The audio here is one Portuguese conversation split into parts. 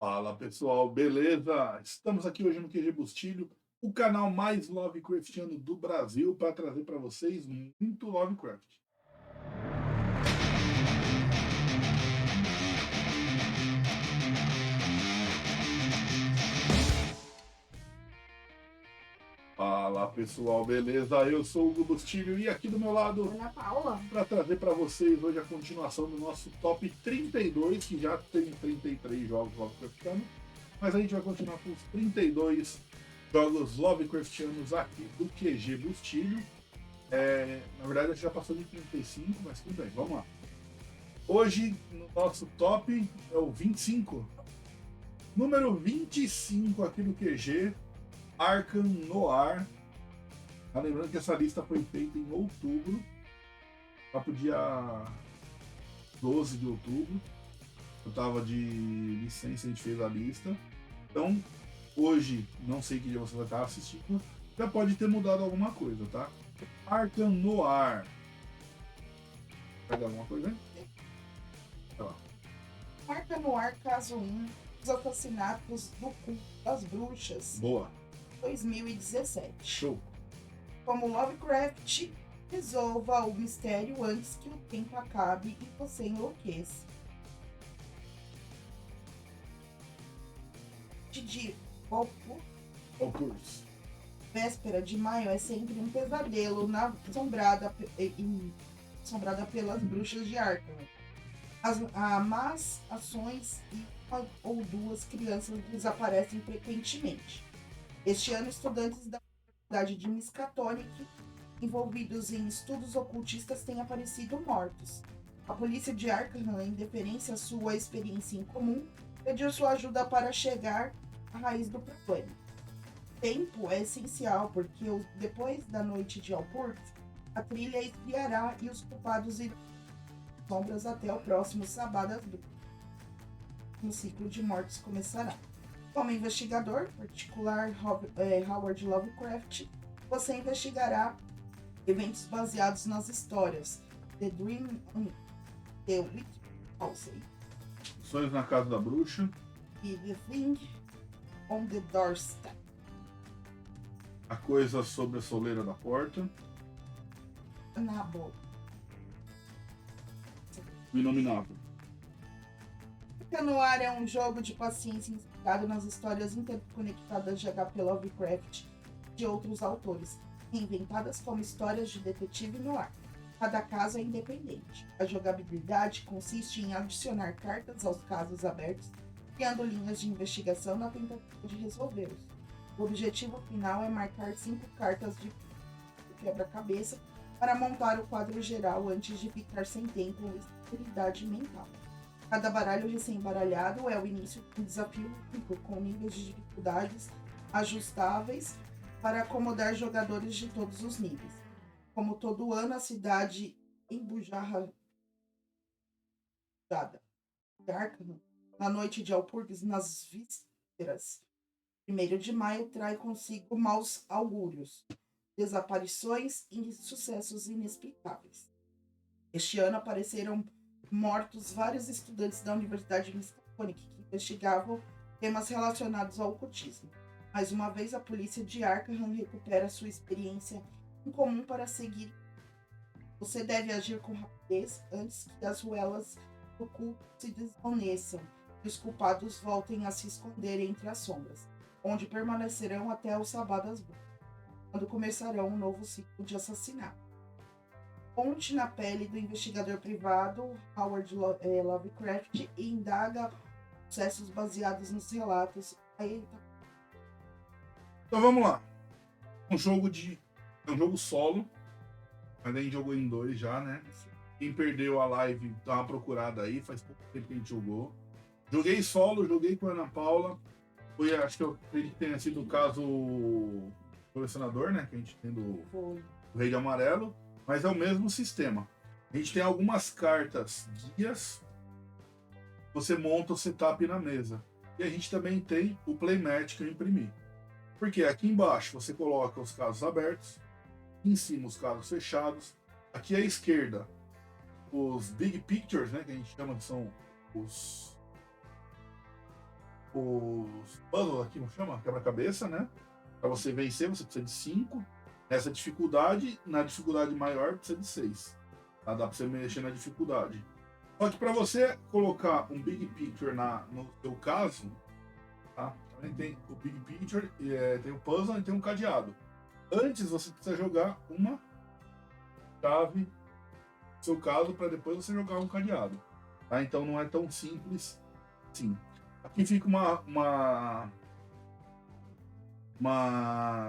Fala pessoal, beleza? Estamos aqui hoje no QG Bustilho, o canal mais Lovecraftiano do Brasil, para trazer para vocês muito Lovecraft. Fala pessoal, beleza? Eu sou o Hugo Bustilho e aqui do meu lado, Ana Paula. para trazer para vocês hoje a continuação do nosso top 32, que já tem 33 jogos Lovecraftianos, mas a gente vai continuar com os 32 jogos Lovecraftianos aqui do QG Bustilho. Na verdade, a gente já passou de 35, mas tudo bem, vamos lá. Hoje, no nosso top, é o 25. Número 25 aqui do QG, Arkham Noir. Tá lembrando que essa lista foi feita em outubro, lá pro dia 12 de outubro. Eu tava de licença, a gente fez a lista. Então, hoje, não sei que dia você vai estar assistindo, já pode ter mudado alguma coisa, tá? Arkham Noir. Vai dar alguma coisa, hein? Tá. Arkham Noir, caso 1, os assassinatos do culto das bruxas, Boa. 2017. Show. Como Lovecraft, resolva o mistério antes que o tempo acabe e você enlouqueça. De Concurso. véspera de maio é sempre um pesadelo assombrada pelas bruxas de Arkham. As más ações e uma ou duas crianças desaparecem frequentemente. Este ano, estudantes da Universidade de Miskatonic, envolvidos em estudos ocultistas, têm aparecido mortos. A polícia de Arkham, em deferência à sua experiência em comum, pediu sua ajuda para chegar à raiz do problema. Tempo é essencial, porque depois da noite de Alport, a trilha esfriará e os culpados irão sombras até o próximo sábado. O ciclo de mortes começará. Como investigador particular Howard Lovecraft, você investigará eventos baseados nas histórias The Dream on the Wicked House Sonhos na Casa da Bruxa. e The Thing on the Doorstep. A Coisa sobre a Soleira da Porta. Nabo. O Inominável. Arkham Noir é um jogo de paciência inspirado nas histórias interconectadas de H.P. Lovecraft e de outros autores, reinventadas como histórias de detetive noir. Cada caso é independente. A jogabilidade consiste em adicionar cartas aos casos abertos, criando linhas de investigação na tentativa de resolvê-los. O objetivo final é marcar 5 cartas de quebra-cabeça para montar o quadro geral antes de ficar sem tempo ou estabilidade mental. Cada baralho recém-baralhado é o início de um desafio único, com níveis de dificuldades ajustáveis para acomodar jogadores de todos os níveis. Como todo ano, a cidade embujada de Arkham, na noite de Alpurgis, nas vísperas 1º de maio, traz consigo maus augúrios, desaparições e sucessos inexplicáveis. Este ano apareceram mortos vários estudantes da Universidade de Miskatonic que investigavam temas relacionados ao ocultismo. Mais uma vez, a polícia de Arkham recupera sua experiência em comum para seguir. Você deve agir com rapidez antes que as ruelas do culto se desvaneçam e os culpados voltem a se esconder entre as sombras, onde permanecerão até o sábado às bruxas, quando começarão um novo ciclo de assassinato. Ponte na pele do investigador privado Howard Lovecraft e indaga processos baseados nos relatos. Então vamos lá. É um jogo solo, mas a gente jogou em 2 já, né? Quem perdeu a live, dá uma procurada aí, faz pouco tempo que a gente jogou. Joguei solo, joguei com a Ana Paula. Acho que eu acredito que tenha sido o caso colecionador, né? Que a gente tem do Rei de Amarelo. Mas é o mesmo sistema. A gente tem algumas cartas guias. Você monta o setup na mesa. E a gente também tem o playmat que eu imprimi. Porque aqui embaixo você coloca os casos abertos. Em cima os casos fechados. Aqui à esquerda os big pictures, né? Que a gente chama que são os os puzzles aqui, como chama? Quebra-cabeça, né? Para você vencer, você precisa de 5. Nessa dificuldade, na dificuldade maior, precisa de 6. Tá? Dá para você mexer na dificuldade. Só que para você colocar um Big Picture no seu caso, tá? Também tem o Big Picture, tem o puzzle e tem um cadeado. Antes você precisa jogar uma chave no seu caso para depois você jogar um cadeado. Tá? Então não é tão simples assim. Aqui fica uma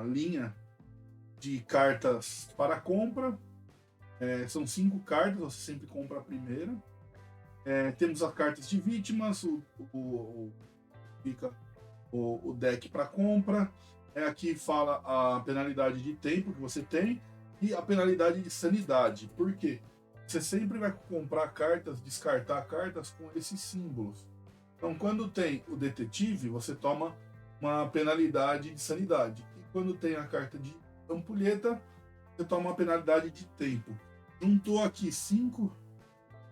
linha de cartas para compra. São 5 cartas, você sempre compra a primeira. Temos as cartas de vítimas, fica o deck para compra. Aqui fala a penalidade de tempo que você tem e a penalidade de sanidade. Por quê? Você sempre vai comprar cartas, descartar cartas com esses símbolos. Então, quando tem o detetive, você toma uma penalidade de sanidade. E quando tem a carta de ampulheta, você toma uma penalidade de tempo. Juntou aqui 5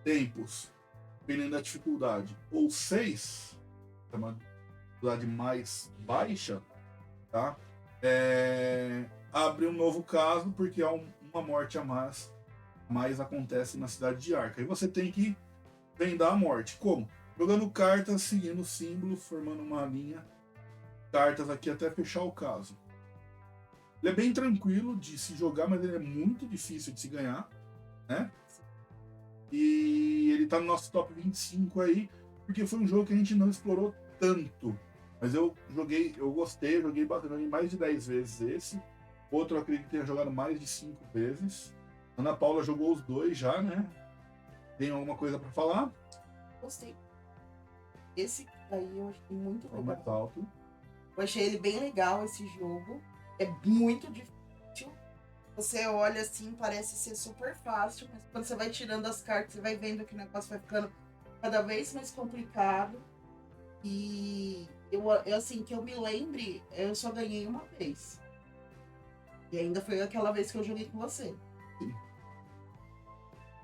tempos, dependendo da dificuldade, ou 6, é uma dificuldade mais baixa, tá? Abre um novo caso, porque há uma morte a mais acontece na cidade de Arca. E você tem que vendar a morte. Como? Jogando cartas, seguindo o símbolo, formando uma linha. Cartas aqui até fechar o caso. Ele é bem tranquilo de se jogar, mas ele é muito difícil de se ganhar, né? E ele tá no nosso top 25 aí, porque foi um jogo que a gente não explorou tanto. Mas eu gostei, joguei mais de 10 vezes esse. Outro eu acredito que tenha jogado mais de 5 vezes. Ana Paula jogou os 2 já, né? Tem alguma coisa para falar? Gostei. Esse daí eu achei muito legal. Mais alto. Eu achei ele bem legal, esse jogo. É muito difícil. Você olha assim, parece ser super fácil, mas quando você vai tirando as cartas, você vai vendo que o negócio vai ficando cada vez mais complicado. E eu assim, que eu me lembre, eu só ganhei uma vez. E ainda foi aquela vez que eu joguei com você. Sim.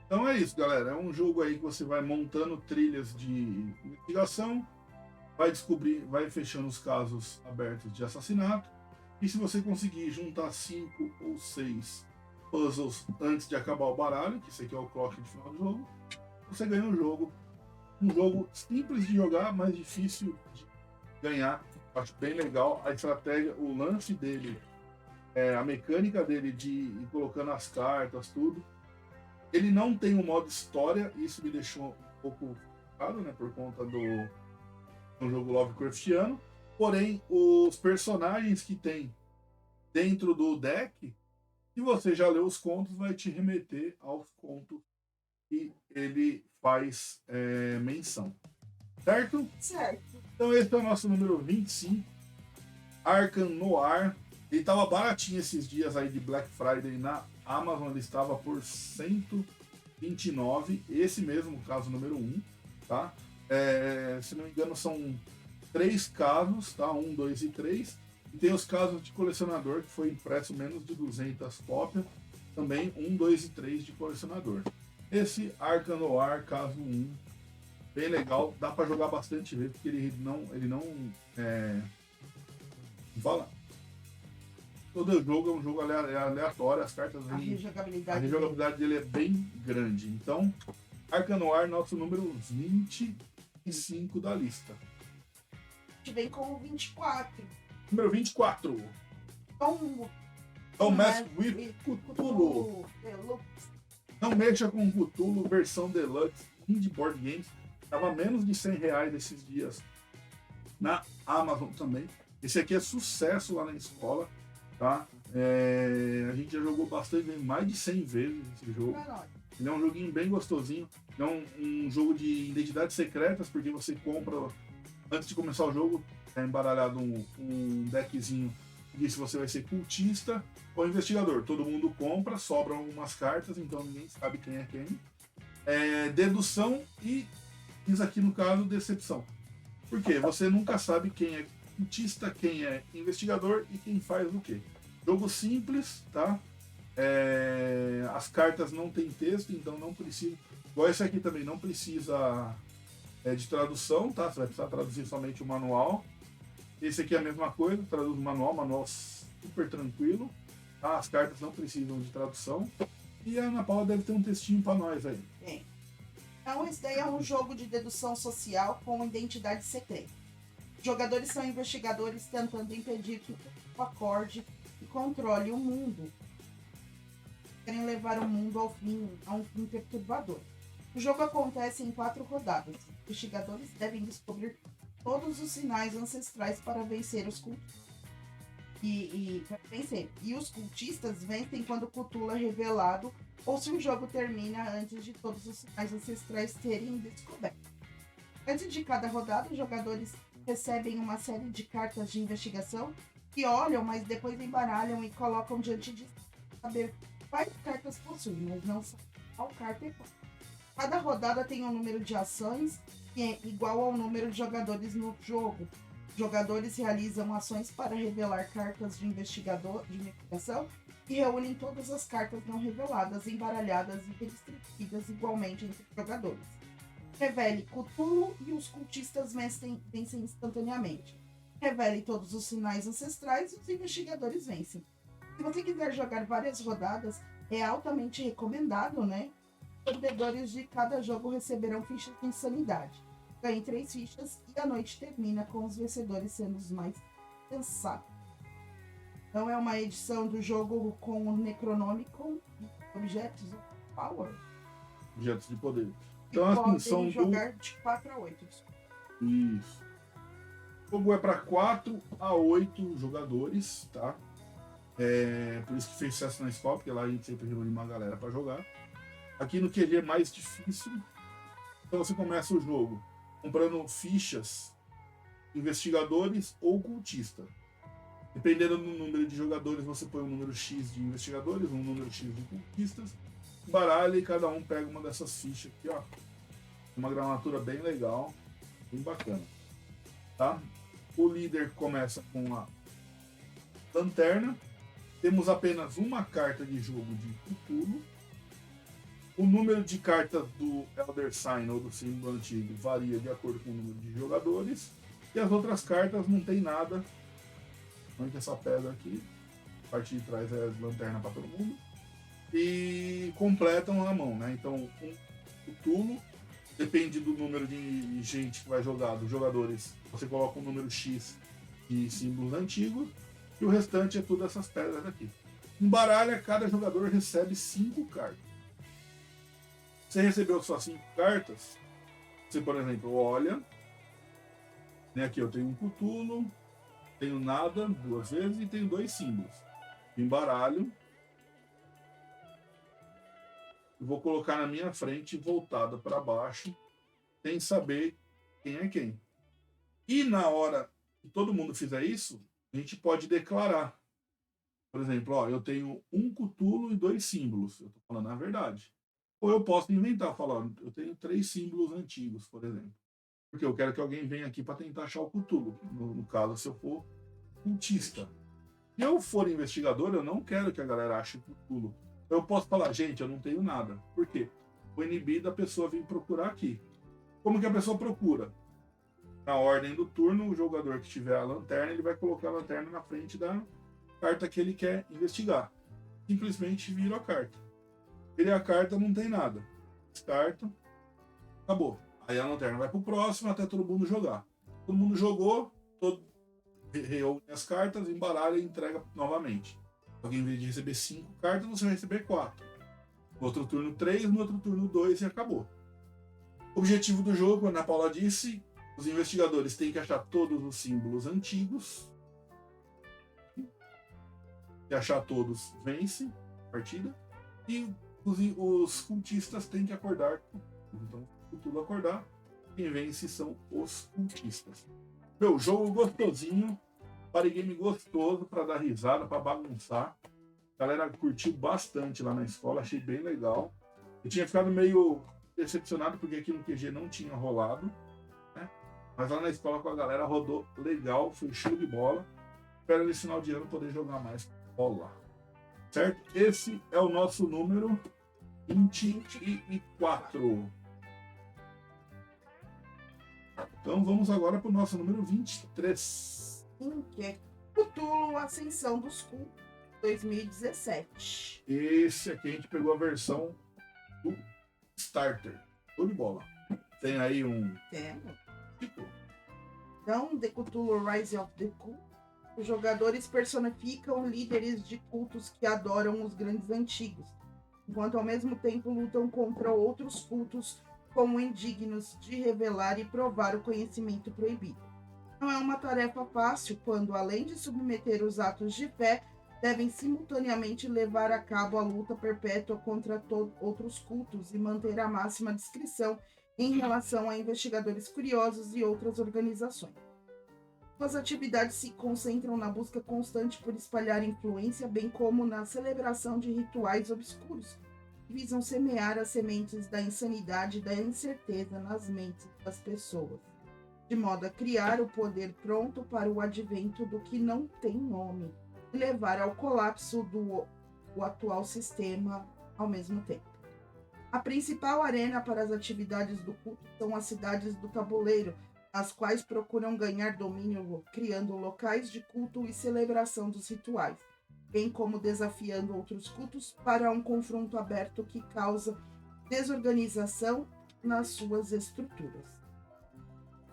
Então é isso, galera. É um jogo aí que você vai montando trilhas de investigação, vai fechando os casos abertos de assassinato. E se você conseguir juntar 5 ou 6 puzzles antes de acabar o baralho, que esse aqui é o clock de final do jogo, você ganha o jogo. Um jogo simples de jogar, mas difícil de ganhar. Acho bem legal a estratégia, o lance dele, a mecânica dele de ir colocando as cartas, tudo. Ele não tem um modo história, isso me deixou um pouco frustrado, né, por conta do jogo Lovecraftiano. Porém, os personagens que tem dentro do deck, se você já leu os contos, vai te remeter aos contos que ele faz menção. Certo? Certo. Então esse é o nosso número 25, Arkham Noir. Ele estava baratinho esses dias aí de Black Friday na Amazon, ele estava por 129, esse mesmo, caso número 1, tá? Se não me engano são 3 casos, tá? 1, 2 e 3. E tem os casos de colecionador, que foi impresso menos de 200 cópias, também 1, 2 e 3 de colecionador. Esse Arkham Noir, caso 1, bem legal, dá para jogar bastante vezes, porque ele não fala. Todo jogo é um jogo aleatório, as cartas A rejogabilidade dele é bem grande. Então, Arkham Noir, nosso número 25 da lista. A gente vem com o 24. Número 24. Don't Mess with Cthulhu. Não mexa com Cthulhu, versão Deluxe, Indie Board Games. Tava menos de R$100 esses dias na Amazon também. Esse aqui é sucesso lá na escola, tá? A gente já jogou bastante, mais de 100 vezes esse jogo. Ele é um joguinho bem gostosinho. É um jogo de identidades secretas, porque você compra, antes de começar o jogo, é embaralhado um deckzinho que diz se você vai ser cultista ou investigador. Todo mundo compra, sobram algumas cartas, então ninguém sabe quem é quem. Dedução e, diz aqui no caso, decepção. Por quê? Você nunca sabe quem é cultista, quem é investigador e quem faz o quê. Jogo simples, tá? As cartas não tem texto, então não precisa. Igual esse aqui também, não precisa de tradução, tá? Você vai precisar traduzir somente o manual. Esse aqui é a mesma coisa, traduz o manual super tranquilo. Tá? As cartas não precisam de tradução. E a Ana Paula deve ter um textinho para nós aí. Tem. Então, esse daí é um jogo de dedução social com identidade secreta. Os jogadores são investigadores tentando impedir que o acorde e controle o mundo. Querem levar o mundo ao fim, a um fim perturbador. O jogo acontece em 4 rodadas. Os investigadores devem descobrir todos os sinais ancestrais para vencer os cultistas. E os cultistas vencem quando o Cthulhu é revelado ou se o jogo termina antes de todos os sinais ancestrais serem descobertos. Antes de cada rodada, os jogadores recebem uma série de cartas de investigação que olham, mas depois embaralham e colocam diante de saber quais cartas possuem, mas não sabem qual carta é qual. Cada rodada tem um número de ações que é igual ao número de jogadores no jogo. Os jogadores realizam ações para revelar cartas de investigação e reúnem todas as cartas não reveladas, embaralhadas e redistribuídas igualmente entre os jogadores. Revele Cthulhu e os cultistas vencem instantaneamente. Revele todos os sinais ancestrais e os investigadores vencem. Se você quiser jogar várias rodadas, é altamente recomendado, né? Os perdedores de cada jogo receberão fichas de insanidade. Ganhe 3 fichas e a noite termina com os vencedores sendo os mais sensatos. Então é uma edição do jogo com o Necronomicon e Objetos of Power. Objetos de poder. Então assim, são jogar de 4 a 8. Isso. O jogo é para 4 a 8 jogadores, tá? Por isso que fez sucesso na escola, porque lá a gente sempre reúne uma galera para jogar. Aqui no QG é mais difícil. Então você começa o jogo comprando fichas, investigadores ou cultista. Dependendo do número de jogadores, você põe um número X de investigadores, um número X de cultistas, baralha e cada um pega uma dessas fichas aqui, ó. Uma gramatura bem legal, bem bacana. Tá? O líder começa com a lanterna. Temos apenas uma carta de jogo de Cthulhu. O número de cartas do Elder Sign ou do símbolo antigo varia de acordo com o número de jogadores. E as outras cartas não tem nada. Onde essa pedra aqui. A parte de trás é a lanterna para todo mundo. E completam a mão, né? Então, um Cthulhu depende do número de gente que vai jogar, dos jogadores. Você coloca um número X de símbolos antigos. E o restante é tudo essas pedras aqui. Em baralha, cada jogador recebe 5 cartas. Você recebeu só 5 cartas, você, por exemplo, olha, né, aqui eu tenho um Cthulhu, tenho nada 2 vezes e tenho 2 símbolos. Embaralho, e vou colocar na minha frente, voltada para baixo, sem saber quem é quem. E na hora que todo mundo fizer isso, a gente pode declarar. Por exemplo, ó, eu tenho um Cthulhu e 2 símbolos. Eu estou falando a verdade. Ou eu posso inventar, falar, eu tenho 3 símbolos antigos, por exemplo. Porque eu quero que alguém venha aqui para tentar achar o Cthulhu. No caso, se eu for cultista. Se eu for investigador, eu não quero que a galera ache o Cthulhu. Eu posso falar, gente, eu não tenho nada. Por quê? O inibido da pessoa vir procurar aqui. Como que a pessoa procura? Na ordem do turno, o jogador que tiver a lanterna, ele vai colocar a lanterna na frente da carta que ele quer investigar. Simplesmente vira a carta. Virei a carta, não tem nada. Descarta, acabou. Aí a lanterna vai pro próximo até todo mundo jogar. Todo mundo jogou, reúne as cartas, embaralha e entrega novamente. Alguém, em vez de receber 5 cartas, você vai receber 4. No outro turno 3, no outro turno 2 e acabou. O objetivo do jogo, a Ana Paula disse, os investigadores têm que achar todos os símbolos antigos. Se achar todos, vence a partida. E os cultistas têm que acordar. Então, se tudo acordar, quem vence são os cultistas. Meu, jogo gostosinho, party game gostoso para dar risada, para bagunçar. A galera curtiu bastante lá na escola, achei bem legal. Eu tinha ficado meio decepcionado porque aqui no QG não tinha rolado, né? Mas lá na escola com a galera rodou legal, foi show de bola. Espero nesse final de ano poder jogar mais bola. Certo? Esse é o nosso número 24. Então vamos agora para o nosso número 23. Sim, que é Cthulhu Ascensão dos Cultos 2017. Esse aqui a gente pegou a versão do Starter. Show de bola. Tem aí um. Temos. Tipo, Então, The Cthulhu Rise of the Cult. Os jogadores personificam líderes de cultos que adoram os grandes antigos, enquanto ao mesmo tempo lutam contra outros cultos como indignos de revelar e provar o conhecimento proibido. Não é uma tarefa fácil quando, além de submeter os atos de fé, devem simultaneamente levar a cabo a luta perpétua contra outros cultos e manter a máxima discrição em relação a investigadores curiosos e outras organizações. Suas atividades se concentram na busca constante por espalhar influência, bem como na celebração de rituais obscuros, que visam semear as sementes da insanidade e da incerteza nas mentes das pessoas, de modo a criar o poder pronto para o advento do que não tem nome, e levar ao colapso do atual sistema ao mesmo tempo. A principal arena para as atividades do culto são as cidades do tabuleiro, as quais procuram ganhar domínio criando locais de culto e celebração dos rituais, bem como desafiando outros cultos para um confronto aberto que causa desorganização nas suas estruturas.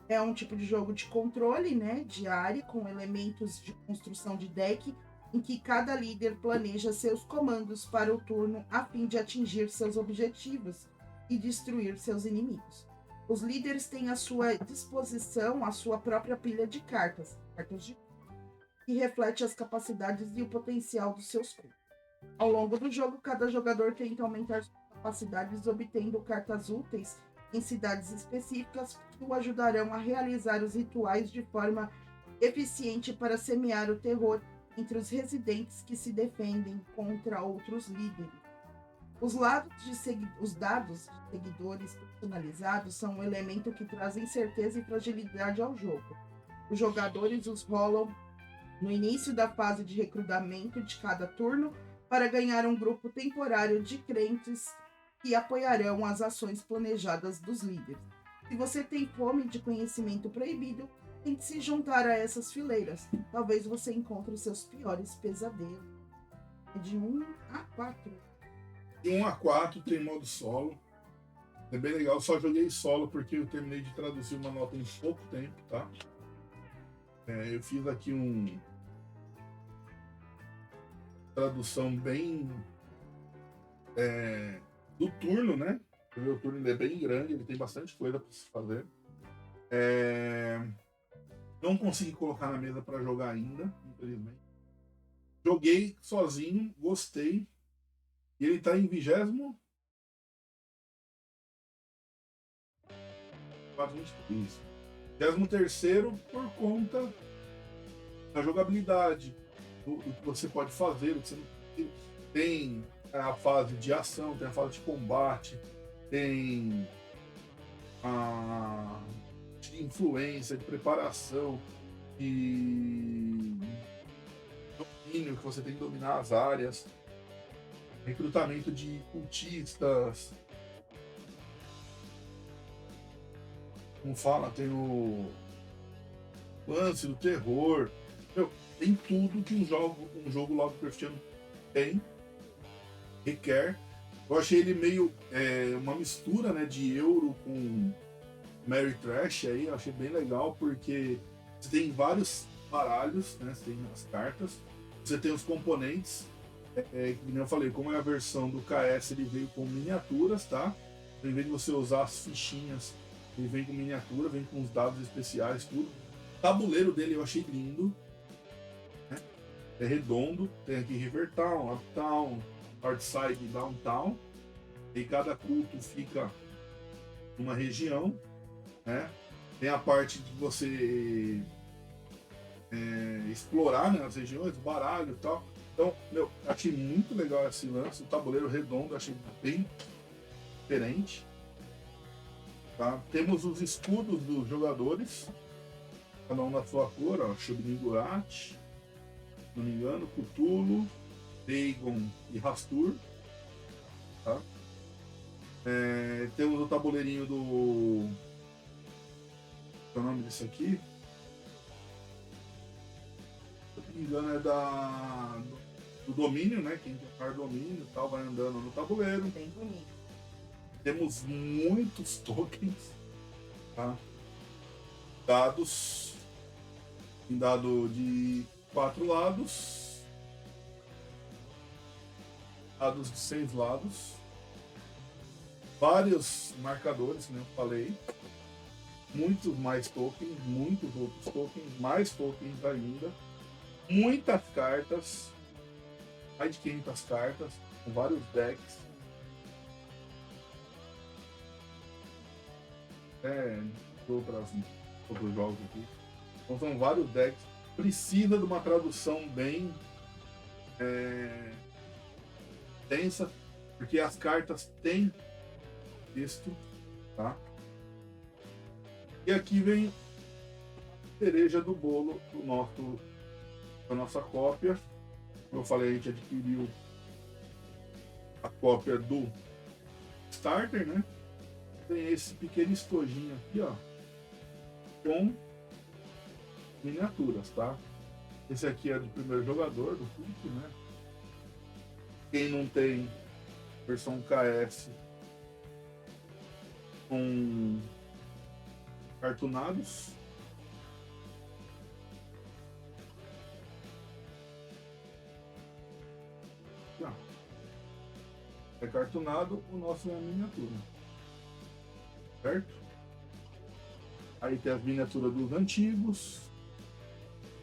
É um tipo de jogo de controle, diário, com elementos de construção de deck, em que cada líder planeja seus comandos para o turno a fim de atingir seus objetivos e destruir seus inimigos. Os líderes têm à sua disposição a sua própria pilha de cartas que reflete as capacidades e o potencial dos seus cultos. Ao longo do jogo, cada jogador tenta aumentar suas capacidades obtendo cartas úteis em cidades específicas que o ajudarão a realizar os rituais de forma eficiente para semear o terror entre os residentes que se defendem contra outros líderes. Os dados de seguidores personalizados são um elemento que traz incerteza e fragilidade ao jogo. Os jogadores os rolam no início da fase de recrutamento de cada turno para ganhar um grupo temporário de crentes que apoiarão as ações planejadas dos líderes. Se você tem fome de conhecimento proibido, tente se juntar a essas fileiras. Talvez você encontre os seus piores pesadelos. É de 1 a 4. De 1 a 4 tem modo solo. É bem legal. Só joguei solo porque eu terminei de traduzir uma nota em pouco tempo, tá? Eu fiz aqui tradução bem do turno, né? O meu turno é bem grande, ele tem bastante coisa para se fazer. Não consegui colocar na mesa para jogar ainda, infelizmente. Joguei sozinho, gostei. E ele está em 20º. Isso. 23º por conta da jogabilidade, do que você pode fazer, do que você não tem a fase de ação, tem a fase de combate, tem a de influência, de preparação, de domínio, que você tem que dominar as áreas, recrutamento de cultistas. Como fala, tem o lance do terror. Tem tudo que um jogo Lovecraftiano requer. Eu achei ele meio uma mistura, né, de Euro com Mary Trash aí. Eu achei bem legal porque você tem vários baralhos, né? Você tem as cartas, você tem os componentes. Como eu falei, como é a versão do KS, ele veio com miniaturas, tá? Em vez de você usar as fichinhas, ele vem com miniatura, vem com os dados especiais, tudo. O tabuleiro dele eu achei lindo, né? É redondo, tem aqui Rivertown, Uptown, Northside e Downtown. E cada culto fica numa região, né? Tem a parte de você explorar, né, as regiões, o baralho e tal. Então, achei muito legal esse lance. O tabuleiro redondo, achei bem diferente. Tá? Temos os escudos dos jogadores, cada um na sua cor, ó, Shubin-Gurat, se não me engano, Cthulhu, Dagon e Rastur. Tá? Temos o tabuleirinho do é o nome disso aqui? Se não me engano é do domínio, né? Quem tem domínio e tal, vai andando no tabuleiro. Bem bonito. Temos muitos tokens, tá? Dados em dado de 4 lados, dados de 6 lados, vários marcadores, como eu falei, muitos mais tokens, muitos outros tokens, mais tokens ainda, muitas cartas, mais de 500 cartas, com vários decks. Outros jogos aqui. Então são vários decks. Precisa de uma tradução bem densa, porque as cartas têm texto, tá? E aqui vem a cereja do bolo da nossa cópia. Como eu falei, a gente adquiriu a cópia do Starter, né? Tem esse pequeno estojinho aqui, ó, com miniaturas, tá? Esse aqui é do primeiro jogador, do Hulk, né? Quem não tem versão KS com cartunados. Não. É cartunado, o nosso é a miniatura. Certo? Aí tem as miniaturas dos antigos.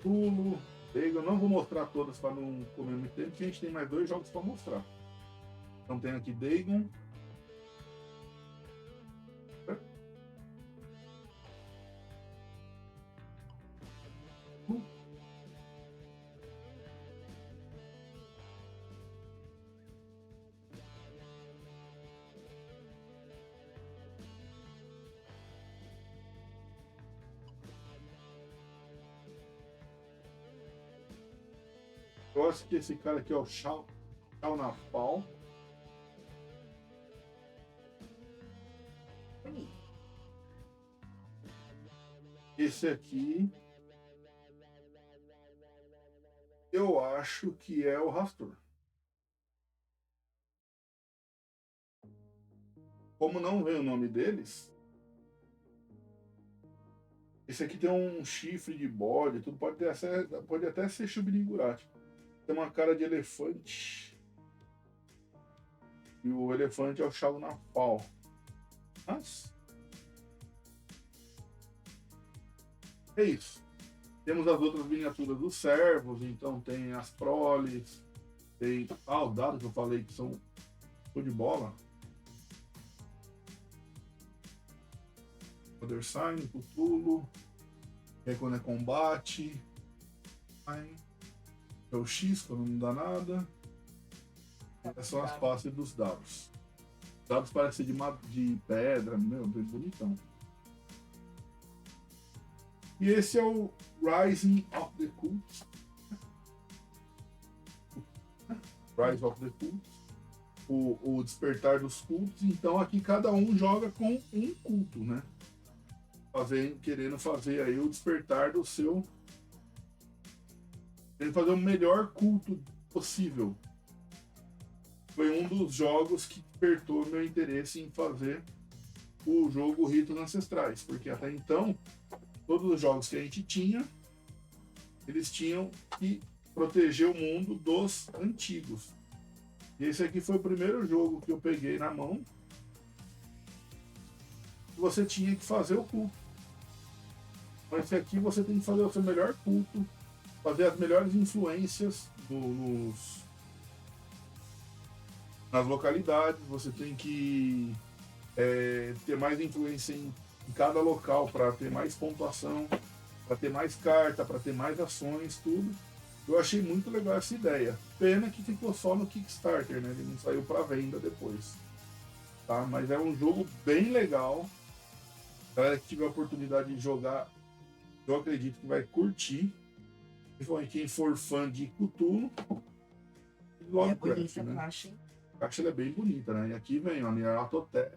Pulo. Eu não vou mostrar todas para não comer muito tempo, porque a gente tem mais 2 jogos para mostrar. Então tem aqui Dagon. Eu acho que esse cara aqui é o Shao Nafal. Esse aqui eu acho que é o Rastor. Como não vem o nome deles, esse aqui tem um chifre de bode, tudo pode até ser Shubnigurati. Tem uma cara de elefante. E o elefante é o Shao Nafal. Mas é isso. Temos as outras miniaturas dos servos, então tem as proles, tem os dados que eu falei que são show de bola. Poder Sign, Cthulhu, que é quando é combate. É o X quando não dá nada. Essas são as faces dos dados. Os dados parecem de pedra, meu, bem bonitão. E esse é o Rising of the Cults. Rise of the Cults. O despertar dos cultos. Então aqui cada um joga com um culto, né? Querendo fazer aí o despertar do seu. Querendo fazer o melhor culto possível. Foi um dos jogos que despertou meu interesse em fazer o jogo Ritos Ancestrais, porque até então todos os jogos que a gente tinha, eles tinham que proteger o mundo dos antigos. E esse aqui foi o primeiro jogo que eu peguei na mão. Você tinha que fazer o culto. Mas esse aqui você tem que fazer o seu melhor culto, fazer as melhores influências nas localidades. Você tem que ter mais influência em cada local para ter mais pontuação, para ter mais carta, para ter mais ações, tudo. Eu achei muito legal essa ideia. Pena que ficou só no Kickstarter, né? Ele não saiu para venda depois. Tá? Mas é um jogo bem legal. A galera que tiver a oportunidade de jogar, eu acredito que vai curtir. Principalmente quem for fã de Cthulhu e Lovecraft, né? A caixa é bem bonita, né? E aqui vem, ó, Nyarlathotep,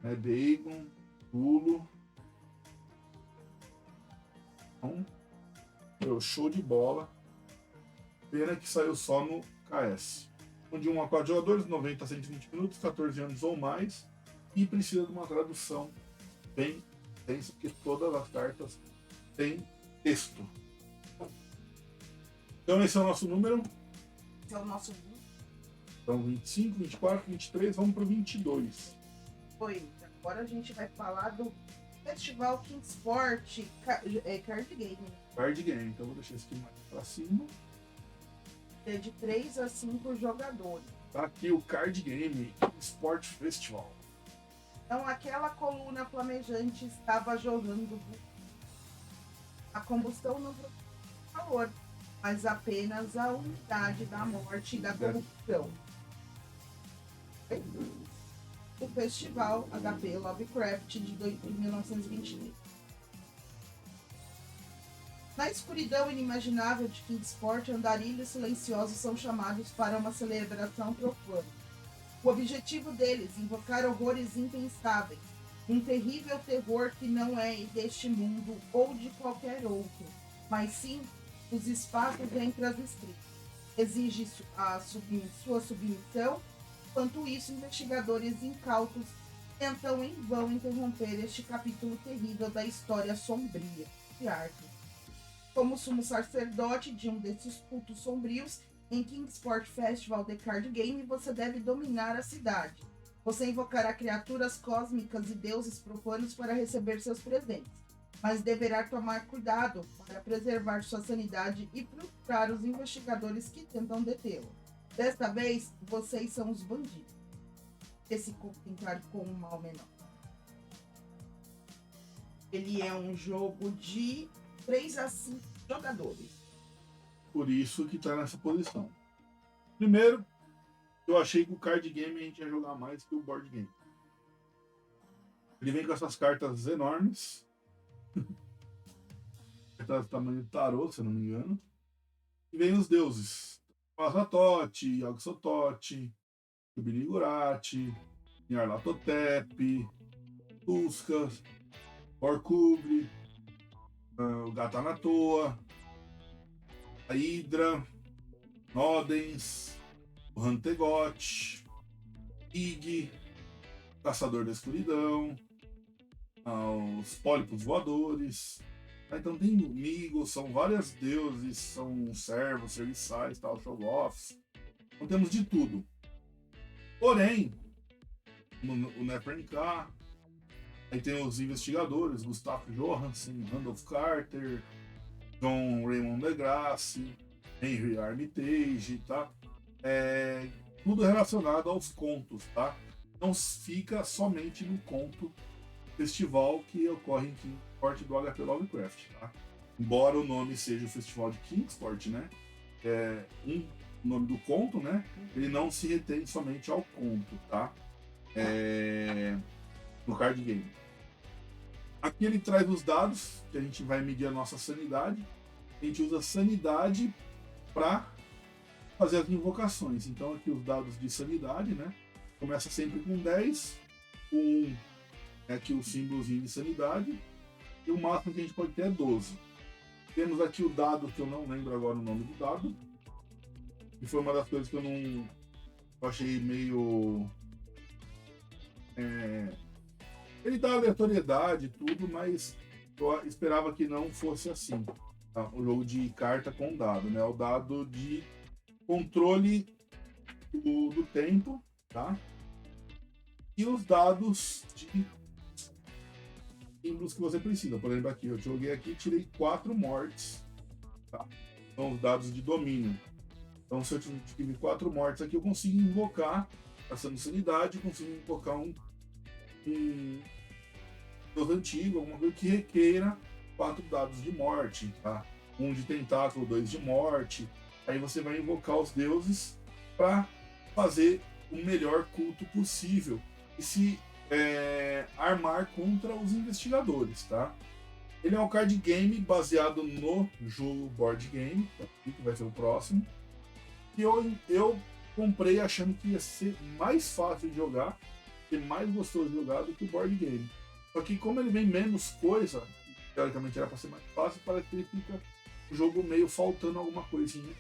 né? Dagon, Cthulhu. Então, meu, show de bola. Pena que saiu só no KS. De 1 a 4 jogadores, 90 a 120 minutos, 14 anos ou mais. E precisa de uma tradução bem densa, porque todas as cartas têm texto. Então esse é o nosso número. Esse é o nosso Então 25, 24, 23, vamos para o 22. Foi. Agora a gente vai falar do Festival Kingsport Card Game. Card Game, então vou deixar isso aqui mais para cima. É de 3 a 5 jogadores. Tá aqui o Card Game Sport Festival. Então aquela coluna flamejante estava jorrando. A combustão não produz calor, mas apenas a umidade da morte e da corrupção. O festival HP Lovecraft de 1923. Na escuridão inimaginável de Kingsport, andarilhos silenciosos são chamados para uma celebração profana. O objetivo deles, invocar horrores impensáveis, um terrível terror que não é deste mundo ou de qualquer outro, mas sim os espaços entre as estrelas. Exige sua submissão. Enquanto isso, investigadores incautos tentam em vão interromper este capítulo terrível da história sombria de Arthur. Como sumo sacerdote de um desses cultos sombrios, em Kingsport Festival The Card Game, você deve dominar a cidade. Você invocará criaturas cósmicas e deuses profanos para receber seus presentes, mas deverá tomar cuidado para preservar sua sanidade e frustrar os investigadores que tentam detê-lo. Desta vez, vocês são os bandidos. Esse contentar com um mal menor. Ele é um jogo de 3 a 5 jogadores. Por isso que tá nessa posição. Primeiro, eu achei que o card game a gente ia jogar mais que o board game. Ele vem com essas cartas enormes. Cartas do tamanho de tarô, se eu não me engano. E vem os deuses. Azatoth, Yog-Sothoth, Tubinigurati, Nyarlathotep, Tuskas, Horcrux, o Gatanatoa, a Hydra, Nodens, o Hantegoth, Ig, Caçador da Escuridão, os Pólipos Voadores. Então tem amigos, são vários deuses, são servos, serviçais, tal, show-offs. Então temos de tudo. Porém, o Nefernica, aí tem os investigadores, Gustavo Johansen, Randolph Carter, John Raymond DeGrasse, Henry Armitage, tá? Tudo relacionado aos contos, tá? Não fica somente no conto festival que ocorre em Kingsport do HP Lovecraft, tá? Embora o nome seja o Festival de Kingsport, né? O nome do conto, né? Ele não se retém somente ao conto, tá? No card game. Aqui ele traz os dados, que a gente vai medir a nossa sanidade. A gente usa sanidade para fazer as invocações. Então aqui os dados de sanidade, né? Começa sempre com 10, aqui o símbolozinho de sanidade, e o máximo que a gente pode ter é 12. Temos aqui o dado, que eu não lembro agora o nome do dado, e foi uma das coisas que eu achei meio... ele dá aleatoriedade e tudo, mas eu esperava que não fosse assim, tá? O jogo de carta com dado, né? O dado de controle do tempo, tá? E os dados de símbolos que você precisa. Por exemplo, aqui eu joguei aqui e tirei 4 mortes, tá? São os dados de domínio. Então, se eu tive 4 mortes aqui, eu consigo invocar, passando sanidade, eu consigo invocar um deus antigo, alguma coisa que requeira 4 dados de morte, tá? 1 de tentáculo, 2 de morte. Aí você vai invocar os deuses para fazer o melhor culto possível e se armar contra os investigadores, tá? Ele é um card game baseado no jogo board game, que vai ser o próximo. E eu comprei achando que ia ser mais fácil de jogar, ser mais gostoso de jogar do que o board game. Só que como ele vem menos coisa, teoricamente era para ser mais fácil, parece que ele fica o jogo meio faltando alguma coisinha,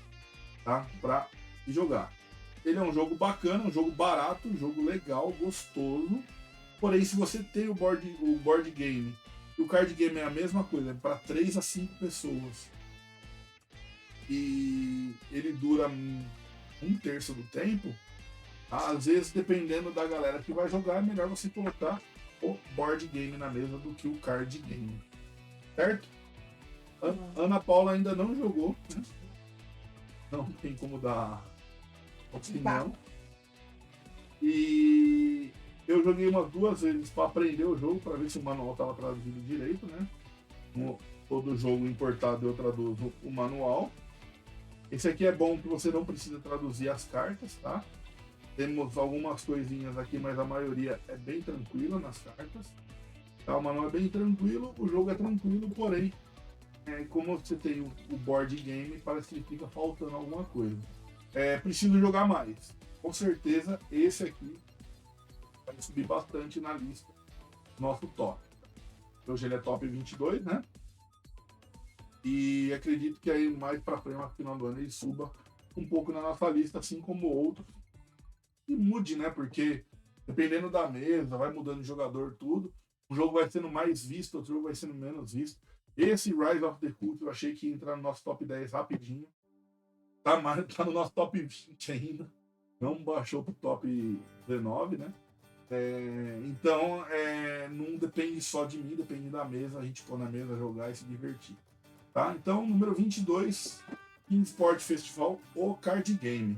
tá? Para jogar. Ele é um jogo bacana, um jogo barato, um jogo legal, gostoso. Porém, se você tem o board game e o card game é a mesma coisa, é para 3 a 5 pessoas. E ele dura um terço do tempo. Tá? Às vezes, dependendo da galera que vai jogar, é melhor você colocar o board game na mesa do que o card game. Certo? Ana Paula ainda não jogou, né? Não tem como dar opinião. E eu joguei umas 2 vezes para aprender o jogo, para ver se o manual estava traduzido direito, né? Como todo jogo importado eu traduzo o manual. Esse aqui é bom que você não precisa traduzir as cartas, tá? Temos algumas coisinhas aqui, mas a maioria é bem tranquila nas cartas. Tá? O manual é bem tranquilo, o jogo é tranquilo, porém, como você tem o board game, parece que fica faltando alguma coisa. Preciso jogar mais. Com certeza, esse aqui vai subir bastante na lista nosso top. Hoje ele é top 22, né? E acredito que aí mais pra frente, no final do ano, ele suba um pouco na nossa lista, assim como outros. E mude, né? Porque dependendo da mesa, vai mudando de jogador, tudo. Um jogo vai sendo mais visto, outro jogo vai sendo menos visto. Esse Rise of the Cult eu achei que ia entrar no nosso top 10 rapidinho. Tá no nosso top 20 ainda. Não baixou pro top 19, né? Então, não depende só de mim, depende da mesa, a gente pôr na mesa, jogar e se divertir. Tá? Então, número 22, Kingsport Festival, o card game.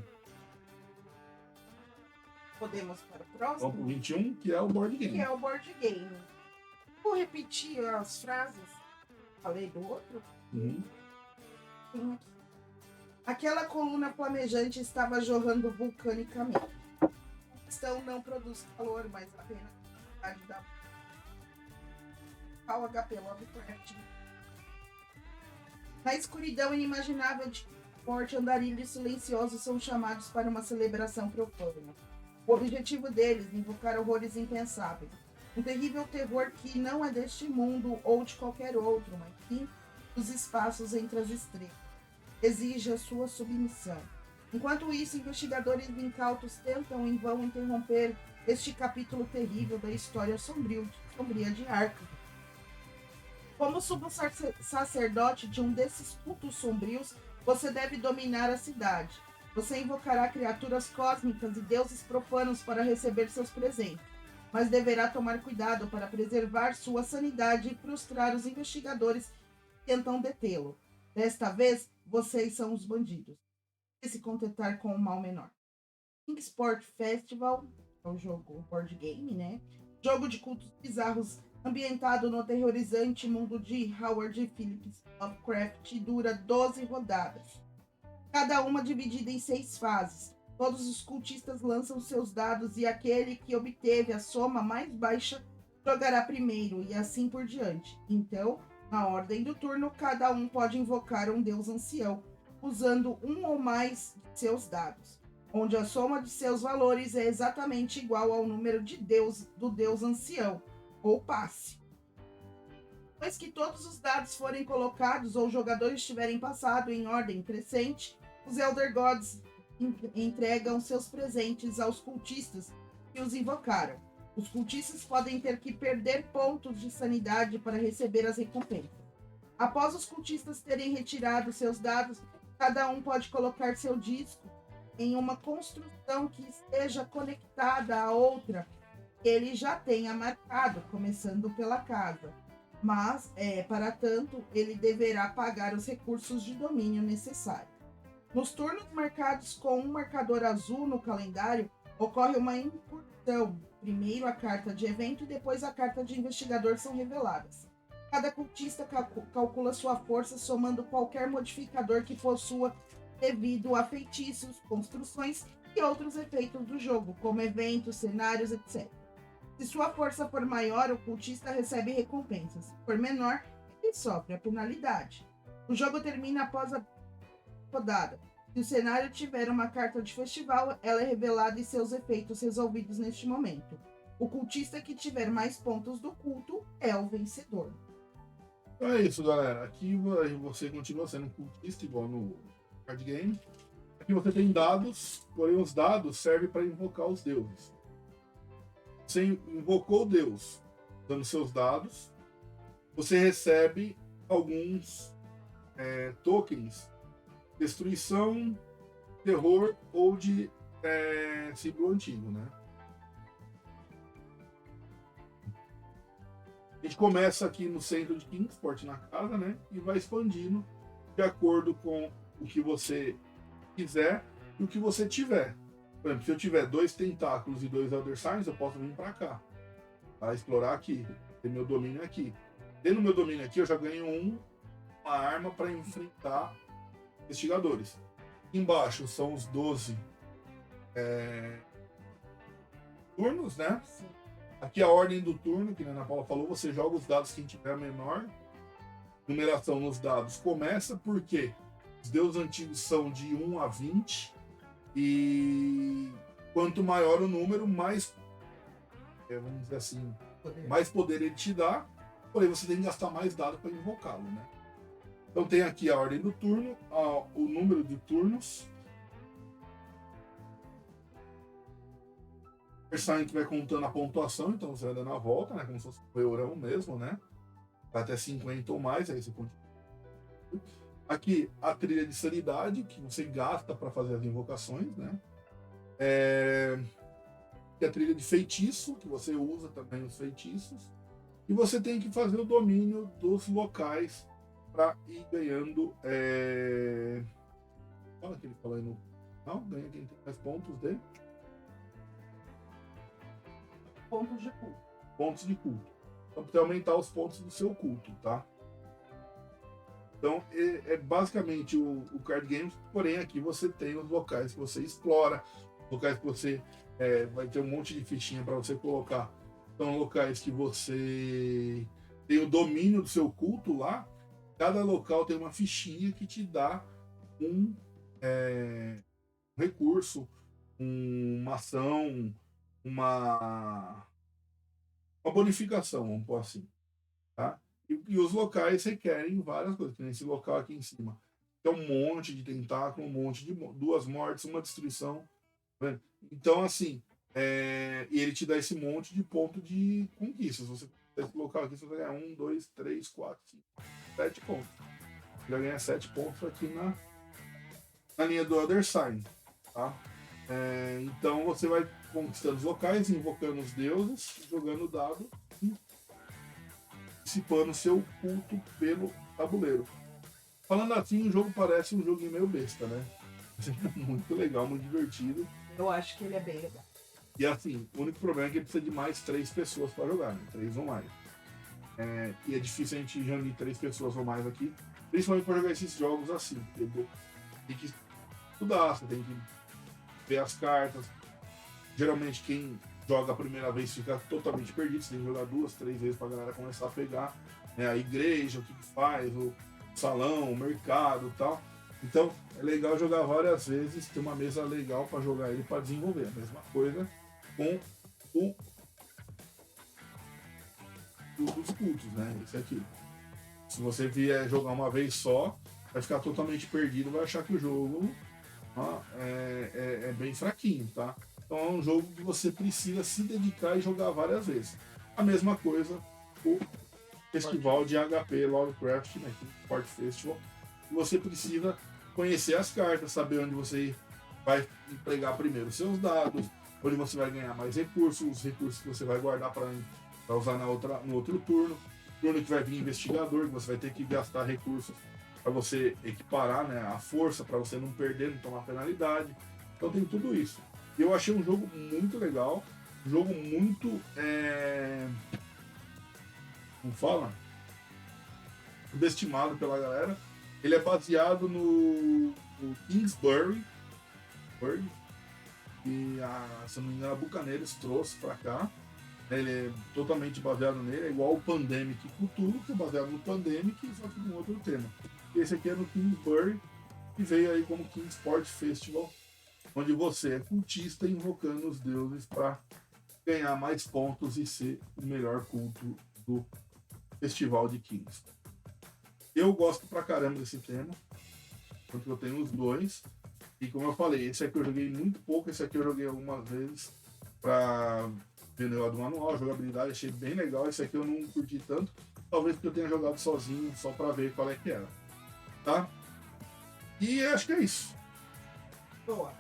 Podemos para o próximo? Vamos pro 21, que é o board game. Que é o board game. Vou repetir as frases. Falei do outro? Uhum. Tem aqui. Aquela coluna flamejante estava jorrando vulcanicamente. A questão não produz calor, mas apenas a vontade da ao HP Lovecraft. Na escuridão inimaginável de morte, andarilhos silenciosos são chamados para uma celebração profana. O objetivo deles, invocar horrores impensáveis. Um terrível terror que não é deste mundo ou de qualquer outro, mas sim dos espaços entre as estrelas. Exige a sua submissão. Enquanto isso, investigadores incautos tentam em vão interromper este capítulo terrível da história sombria de Arkham. Como sumo sacerdote de um desses cultos sombrios, você deve dominar a cidade. Você invocará criaturas cósmicas e deuses profanos para receber seus presentes, mas deverá tomar cuidado para preservar sua sanidade e frustrar os investigadores que tentam detê-lo. Desta vez, vocês são os bandidos. E se contentar com o mal menor. Kingsport Festival é o jogo, o board game, né? Jogo de cultos bizarros ambientado no aterrorizante mundo de Howard Phillips Lovecraft, dura 12 rodadas. Cada uma dividida em 6 fases. Todos os cultistas lançam seus dados e aquele que obteve a soma mais baixa jogará primeiro e assim por diante. Então, na ordem do turno, cada um pode invocar um deus ancião, usando um ou mais de seus dados, onde a soma de seus valores é exatamente igual ao número de do deus ancião, ou passe. Depois que todos os dados forem colocados ou os jogadores tiverem passado em ordem crescente, os Elder Gods entregam seus presentes aos cultistas que os invocaram. Os cultistas podem ter que perder pontos de sanidade para receber as recompensas. Após os cultistas terem retirado seus dados, cada um pode colocar seu disco em uma construção que esteja conectada à outra que ele já tenha marcado, começando pela casa. Mas, para tanto, ele deverá pagar os recursos de domínio necessários. Nos turnos marcados com um marcador azul no calendário, ocorre uma incursão. Primeiro a carta de evento e depois a carta de investigador são reveladas. Cada cultista calcula sua força somando qualquer modificador que possua devido a feitiços, construções e outros efeitos do jogo, como eventos, cenários, etc. Se sua força for maior, o cultista recebe recompensas. Se for menor, ele sofre a penalidade. O jogo termina após a rodada. Se o cenário tiver uma carta de festival, ela é revelada e seus efeitos resolvidos neste momento. O cultista que tiver mais pontos do culto é o vencedor. Então é isso, galera. Aqui você continua sendo um cultista igual no card game. Aqui você tem dados, porém os dados servem para invocar os deuses. Você invocou o deus dando seus dados, você recebe alguns tokens, destruição, terror ou de símbolo antigo, né? A gente começa aqui no centro de Kingsport, na casa, né? E vai expandindo de acordo com o que você quiser e o que você tiver. Por exemplo, se eu tiver 2 tentáculos e 2 Elder Signs, eu posso vir para cá, para explorar aqui, ter meu domínio aqui. Tendo meu domínio aqui, eu já ganho uma arma para enfrentar investigadores. Aqui embaixo são os 12 turnos, né? Sim. Aqui a ordem do turno, que a Ana Paula falou, você joga os dados quem tiver a menor numeração nos dados. Começa porque os deuses antigos são de 1 a 20 e quanto maior o número, mais, vamos dizer assim, mais poder ele te dá, porém você tem que gastar mais dados para invocá-lo, né? Então tem aqui a ordem do turno, o número de turnos. O personagem que vai contando a pontuação, então você vai dando a volta, né? Como se fosse um eurão mesmo, né? Até 50 ou mais, aí você continua. Aqui a trilha de sanidade, que você gasta para fazer as invocações, né? E a trilha de feitiço, que você usa também os feitiços. E você tem que fazer o domínio dos locais para ir ganhando. Fala que ele falou aí no. Não, ganha quem tem mais pontos dele. Pontos de culto. Pontos de culto. Então, para aumentar os pontos do seu culto, tá? Então, é basicamente o card game, porém aqui você tem os locais que você explora, locais que você vai ter um monte de fichinha para você colocar. São locais que você tem o domínio do seu culto lá. Cada local tem uma fichinha que te dá um recurso, uma ação, uma bonificação, vamos pôr assim, tá? E os locais requerem várias coisas, que nesse local aqui em cima tem um monte de tentáculo, um monte de 2 mortes, uma destruição, né? Então, assim, e ele te dá esse monte de ponto de conquistas. Você esse local aqui, você vai ganhar 1, 2, 3, 4, 5, 7 pontos. Você vai ganhar 7 pontos aqui na linha do Other Sign, tá? Então você vai conquistando os locais, invocando os deuses, jogando o dado e dissipando seu culto pelo tabuleiro. Falando assim, o jogo parece um joguinho meio besta, né? Muito legal, muito divertido. Eu acho que ele é bem legal. E assim, o único problema é que ele precisa de mais 3 pessoas para jogar, né? 3 ou mais. E é difícil a gente reunir 3 pessoas ou mais aqui, principalmente para jogar esses jogos assim. Tem que estudar, você tem que ver as cartas. Geralmente quem joga a primeira vez fica totalmente perdido, você tem que jogar 2, 3 vezes para a galera começar a pegar, né, a igreja, o que faz, o salão, o mercado e tal. Então é legal jogar várias vezes, ter uma mesa legal para jogar ele, para desenvolver. A mesma coisa com os cultos, né? Esse aqui. Se você vier jogar uma vez só, vai ficar totalmente perdido, vai achar que o jogo é bem fraquinho, tá? Então é um jogo que você precisa se dedicar e jogar várias vezes. A mesma coisa o festival de HP Lovecraft, né, Kingsport Festival. Você precisa conhecer as cartas, saber onde você vai empregar primeiro seus dados, onde você vai ganhar mais recursos, os recursos que você vai guardar para usar no outro turno. Turno que vai vir investigador, que você vai ter que gastar recursos para você equiparar, né, a força, para você não perder, não tomar penalidade. Então tem tudo isso. Eu achei um jogo muito legal, um jogo muito. Como fala? Subestimado pela galera. Ele é baseado no Kingsbury, que se não me engano a Bucaneiros trouxe para cá. Ele é totalmente baseado nele, é igual o Pandemic Cthulhu, que é baseado no Pandemic, só que com outro tema. Esse aqui é no Kingsbury, que veio aí como Kingsport Festival, onde você é cultista invocando os deuses para ganhar mais pontos e ser o melhor culto do Festival de Kings. Eu gosto pra caramba desse tema, porque eu tenho os dois. E como eu falei, esse aqui eu joguei muito pouco, esse aqui eu joguei algumas vezes pra ver o negócio do manual, jogabilidade, achei bem legal. Esse aqui eu não curti tanto, talvez porque eu tenha jogado sozinho, só pra ver qual é que era, tá? E acho que é isso. Boa.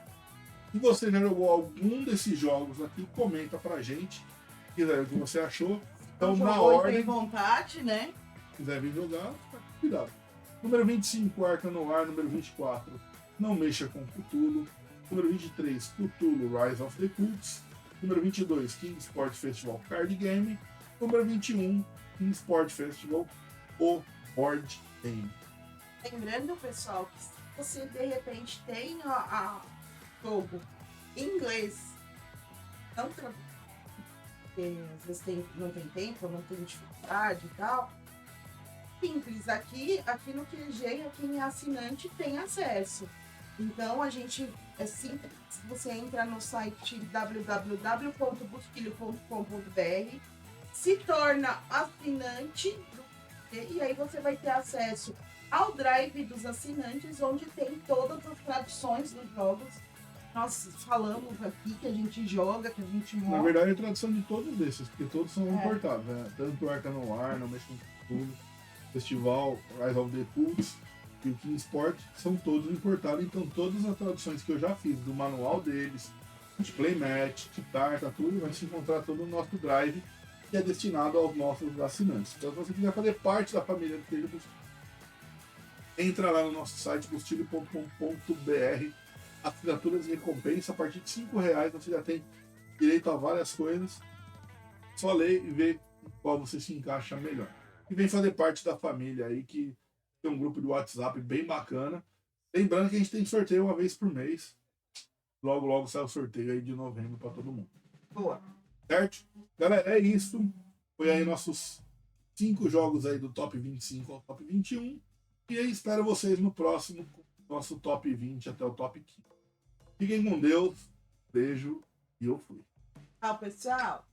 Se você já jogou algum desses jogos aqui, comenta pra gente o que você achou. Então, Então, na jogou e tem ordem, vontade, né? se quiser vir jogar, fica com cuidado. Número 25, Arca Noir. Número 24, Não Mexa com Cthulhu. Número 23, Cthulhu Rise of the Cults. Número 22, King Sport Festival Card Game. Número 21, King Sport Festival O Board Game. Lembrando, pessoal, que se você de repente tem a jogo em inglês, não porque às vezes não tem tempo, não tem dificuldade e tal. Simples, aqui no QG, quem é assinante tem acesso. Então a gente é simples, você entra no site www.busquilho.com.br, se torna assinante e aí você vai ter acesso ao drive dos assinantes, onde tem todas as traduções dos jogos. Nós falamos aqui que a gente joga, que a gente mostra. Na verdade, é tradução de todos desses, porque todos são importados, né? Tanto o Arca Noir, Não Mexa com Cthulhu, Festival Rise of the Cults e o King Sport são todos importados. Então, todas as traduções que eu já fiz do manual deles, de playmat, de carta, tudo, vai se encontrar todo no nosso drive, que é destinado aos nossos assinantes. Então, se você quiser fazer parte da família do Bustilho, entra lá no nosso site bustilho.com.br. Assinaturas de recompensa, a partir de R$5 você já tem direito a várias coisas. Só ler e ver em qual você se encaixa melhor. E vem fazer parte da família aí, que tem um grupo de WhatsApp bem bacana. Lembrando que a gente tem sorteio uma vez por mês. Logo, logo sai o sorteio aí de novembro para todo mundo. Boa. Certo? Galera, é isso. Foi aí nossos 5 jogos aí do Top 25 ao Top 21. E aí espero vocês no próximo, nosso Top 20 até o Top 15. Fiquem com Deus. Beijo e eu fui. Tchau, pessoal.